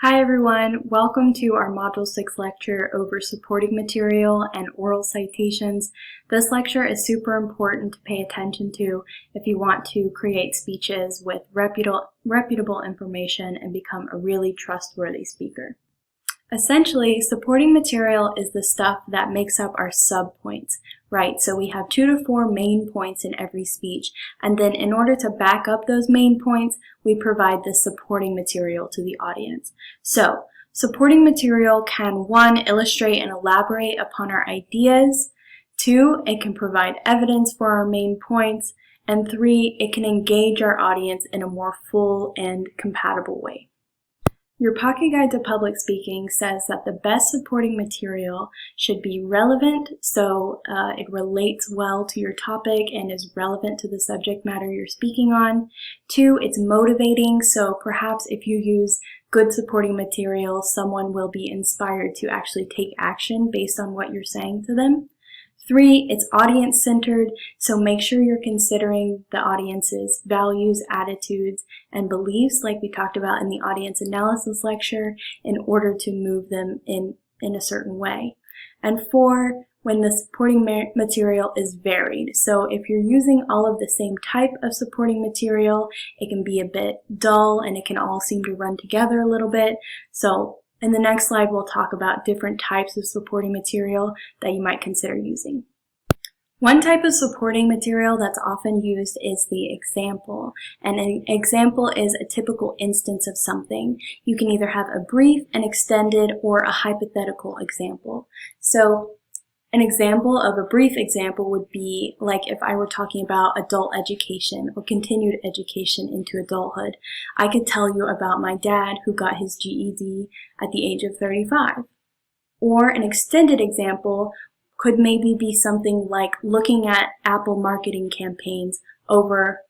Hi everyone, welcome to our Module 6 lecture over supporting material and oral citations. This lecture is super important to pay attention to if you want to create speeches with reputable information and become a really trustworthy speaker. Essentially, supporting material is the stuff that makes up our subpoints, right? So we have 2 to 4 main points in every speech, and then in order to back up those main points, we provide the supporting material to the audience. So, supporting material can 1, illustrate and elaborate upon our ideas, 2, it can provide evidence for our main points, and 3, it can engage our audience in a more full and compatible way. Your Pocket Guide to Public Speaking says that the best supporting material should be relevant, so it relates well to your topic and is relevant to the subject matter you're speaking on. 2, it's motivating, so perhaps if you use good supporting material, someone will be inspired to actually take action based on what you're saying to them. 3, it's audience-centered, so make sure you're considering the audience's values, attitudes, and beliefs like we talked about in the audience analysis lecture in order to move them in a certain way. And 4, when the supporting material is varied. So if you're using all of the same type of supporting material, it can be a bit dull and it can all seem to run together a little bit. So in the next slide, we'll talk about different types of supporting material that you might consider using. One type of supporting material that's often used is the example. And an example is a typical instance of something. You can either have a brief, an extended, or a hypothetical example. So an example of a brief example would be like if I were talking about adult education or continued education into adulthood. I could tell you about my dad who got his GED at the age of 35. Or an extended example could maybe be something like looking at Apple marketing campaigns over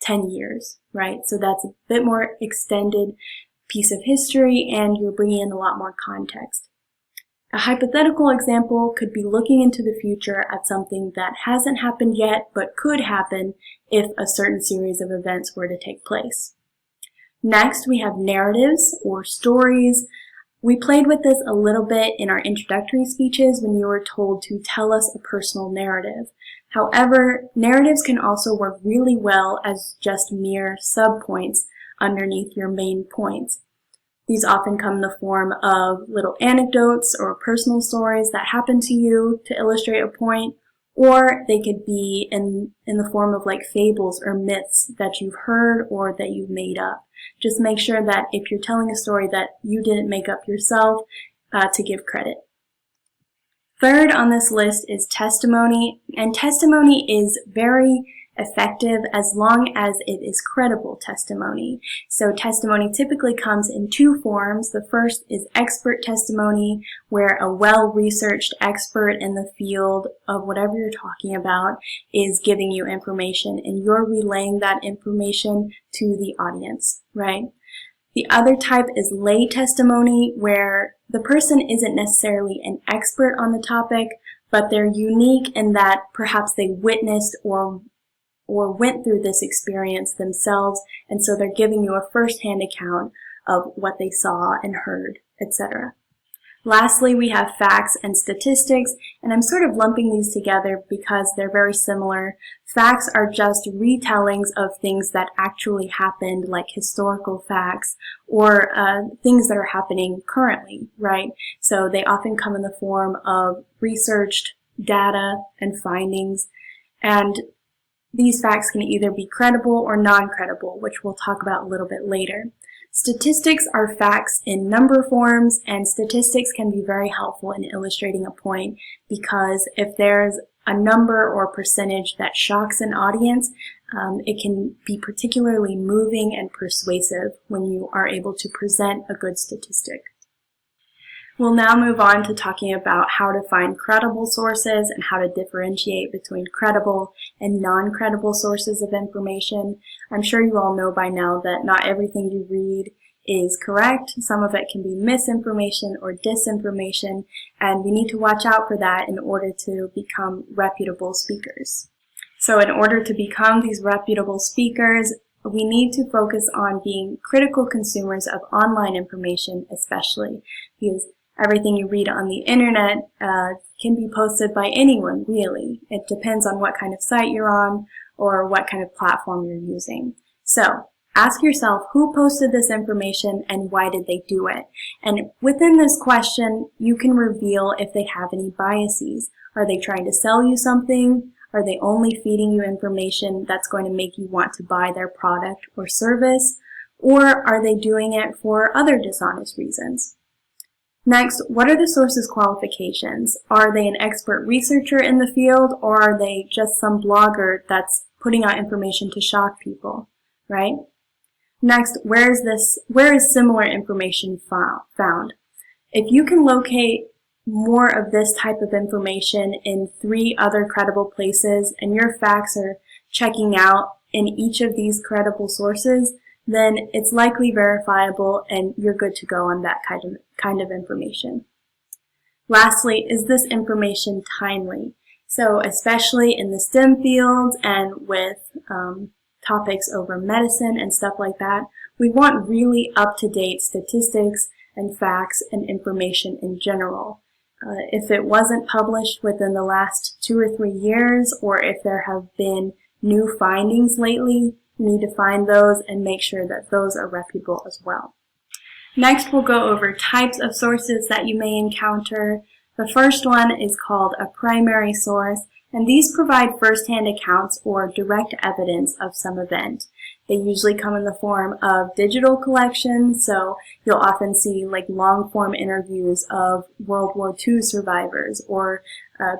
10 years, right? So that's a bit more extended piece of history and you're bringing in a lot more context. A hypothetical example could be looking into the future at something that hasn't happened yet but could happen if a certain series of events were to take place. Next, we have narratives or stories. We played with this a little bit in our introductory speeches when you were told to tell us a personal narrative. However, narratives can also work really well as just mere subpoints underneath your main points. These often come in the form of little anecdotes or personal stories that happen to you to illustrate a point, or they could be in the form of like fables or myths that you've heard or that you've made up. Just make sure that if you're telling a story that you didn't make up yourself, to give credit. Third on this list is testimony, and testimony is very effective as long as it is credible testimony. So testimony typically comes in 2 forms. The first is expert testimony, where a well-researched expert in the field of whatever you're talking about is giving you information and you're relaying that information to the audience, right? The other type is lay testimony, where the person isn't necessarily an expert on the topic, but they're unique in that perhaps they witnessed or went through this experience themselves, and so they're giving you a first-hand account of what they saw and heard, etc. Lastly, we have facts and statistics, and I'm sort of lumping these together because they're very similar. Facts are just retellings of things that actually happened, like historical facts, or things that are happening currently, right? So they often come in the form of researched data and findings, and these facts can either be credible or non-credible, which we'll talk about a little bit later. Statistics are facts in number forms, and statistics can be very helpful in illustrating a point because if there's a number or percentage that shocks an audience, it can be particularly moving and persuasive when you are able to present a good statistic. We'll now move on to talking about how to find credible sources and how to differentiate between credible and non-credible sources of information. I'm sure you all know by now that not everything you read is correct. Some of it can be misinformation or disinformation, and we need to watch out for that in order to become reputable speakers. So in order to become these reputable speakers, we need to focus on being critical consumers of online information, especially because everything you read on the internet can be posted by anyone, really. It depends on what kind of site you're on or what kind of platform you're using. So, ask yourself who posted this information and why did they do it? And within this question, you can reveal if they have any biases. Are they trying to sell you something? Are they only feeding you information that's going to make you want to buy their product or service? Or are they doing it for other dishonest reasons? Next, what are the source's qualifications? Are they an expert researcher in the field, or are they just some blogger that's putting out information to shock people, right? Next, where is similar information found? If you can locate more of this type of information in 3 other credible places and your facts are checking out in each of these credible sources, then it's likely verifiable and you're good to go on that kind of information. Lastly, is this information timely? So especially in the STEM fields and with topics over medicine and stuff like that, we want really up-to-date statistics and facts and information in general. If it wasn't published within the last 2 or 3 years, or if there have been new findings lately, you need to find those and make sure that those are reputable as well. Next, we'll go over types of sources that you may encounter. The first one is called a primary source, and these provide first-hand accounts or direct evidence of some event. They usually come in the form of digital collections, so you'll often see like long-form interviews of World War II survivors or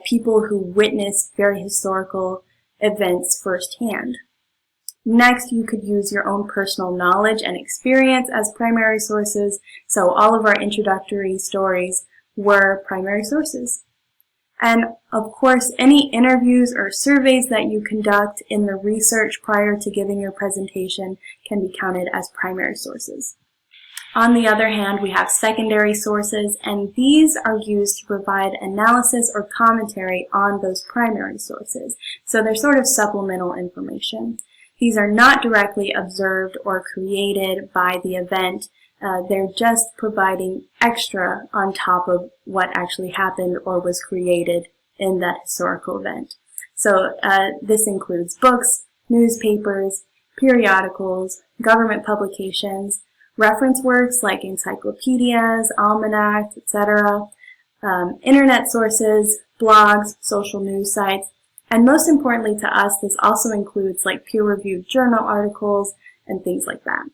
people who witnessed very historical events firsthand. Next, you could use your own personal knowledge and experience as primary sources, so all of our introductory stories were primary sources. And of course, any interviews or surveys that you conduct in the research prior to giving your presentation can be counted as primary sources. On the other hand, we have secondary sources, and these are used to provide analysis or commentary on those primary sources. So they're sort of supplemental information. These are not directly observed or created by the event. They're just providing extra on top of what actually happened or was created in that historical event. So this includes books, newspapers, periodicals, government publications, reference works like encyclopedias, almanacs, etc., internet sources, blogs, social news sites, and most importantly to us, this also includes like peer-reviewed journal articles and things like that.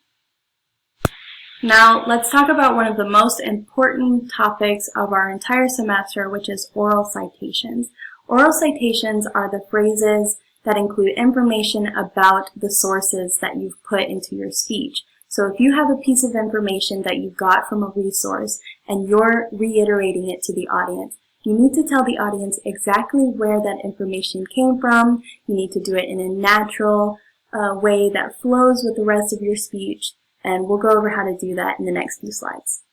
Now, let's talk about one of the most important topics of our entire semester, which is oral citations. Oral citations are the phrases that include information about the sources that you've put into your speech. So if you have a piece of information that you got from a resource and you're reiterating it to the audience, you need to tell the audience exactly where that information came from. You need to do it in a natural way that flows with the rest of your speech. And we'll go over how to do that in the next few slides.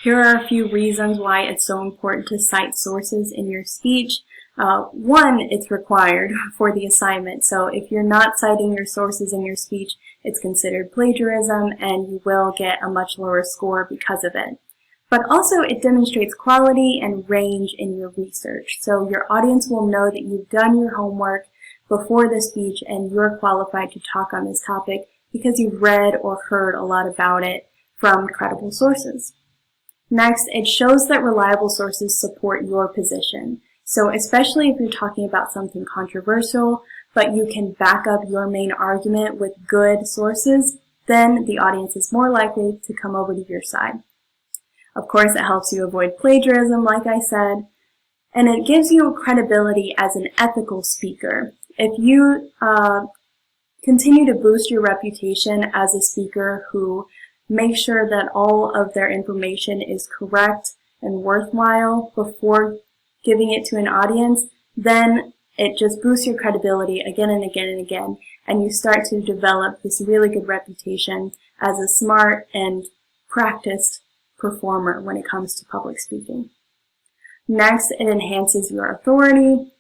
Here are a few reasons why it's so important to cite sources in your speech. One, it's required for the assignment. So if you're not citing your sources in your speech, it's considered plagiarism and you will get a much lower score because of it. But also it demonstrates quality and range in your research. So your audience will know that you've done your homework before the speech and you're qualified to talk on this topic because you've read or heard a lot about it from credible sources. Next, it shows that reliable sources support your position. So especially if you're talking about something controversial, but you can back up your main argument with good sources, then the audience is more likely to come over to your side. Of course, it helps you avoid plagiarism, like I said, and it gives you credibility as an ethical speaker. If you continue to boost your reputation as a speaker who makes sure that all of their information is correct and worthwhile before giving it to an audience, then it just boosts your credibility again and again and again, and you start to develop this really good reputation as a smart and practiced performer when it comes to public speaking. Next, it enhances your authority.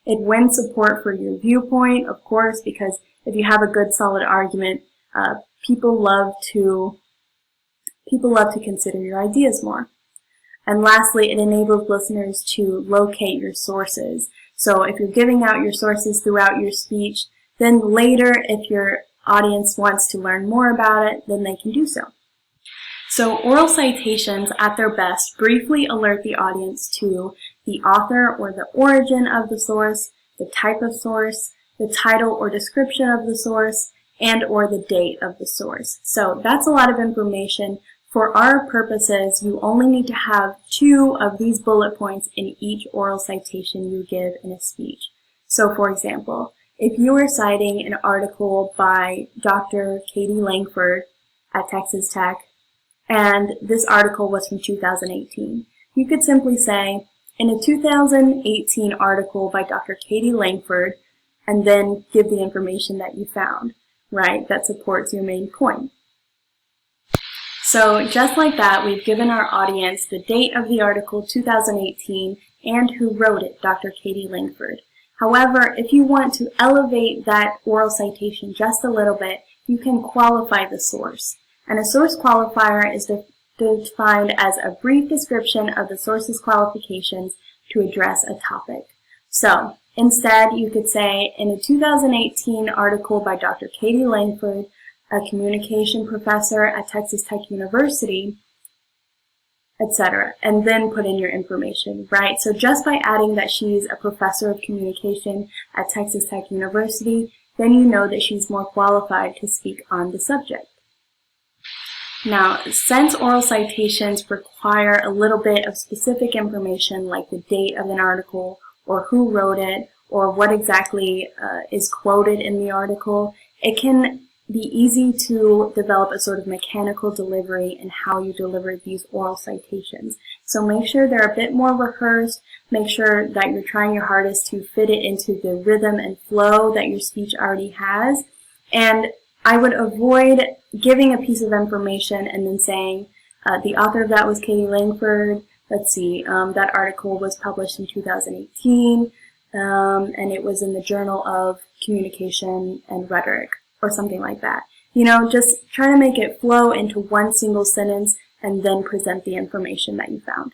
It wins support for your viewpoint, of course, because If you have a good solid argument, people love to consider your ideas more. And lastly, it enables listeners to locate your sources. So if you're giving out your sources throughout your speech, then later, if your audience wants to learn more about it, then they can do so. So oral citations, at their best, briefly alert the audience to the author or the origin of the source, the type of source, the title or description of the source, and or the date of the source. So that's a lot of information. For our purposes, you only need to have 2 of these bullet points in each oral citation you give in a speech. So for example, if you are citing an article by Dr. Katie Langford at Texas Tech, and this article was from 2018, you could simply say, in a 2018 article by Dr. Katie Langford, and then give the information that you found, right, that supports your main point. So just like that, we've given our audience the date of the article, 2018, and who wrote it, Dr. Katie Langford. However, if you want to elevate that oral citation just a little bit, you can qualify the source. And a source qualifier is defined as a brief description of the source's qualifications to address a topic. So instead, you could say, in a 2018 article by Dr. Katie Langford, a communication professor at Texas Tech University, etc., and then put in your information, right? So just by adding that she's a professor of communication at Texas Tech University, then you know that she's more qualified to speak on the subject. Now, since oral citations require a little bit of specific information like the date of an article or who wrote it or what exactly is quoted in the article, it can be easy to develop a sort of mechanical delivery in how you deliver these oral citations. So make sure they're a bit more rehearsed, make sure that you're trying your hardest to fit it into the rhythm and flow that your speech already has, and I would avoid giving a piece of information and then saying, the author of that was Katie Langford, let's see, that article was published in 2018, and it was in the Journal of Communication and Rhetoric, or something like that. You know, just try to make it flow into one single sentence and then present the information that you found.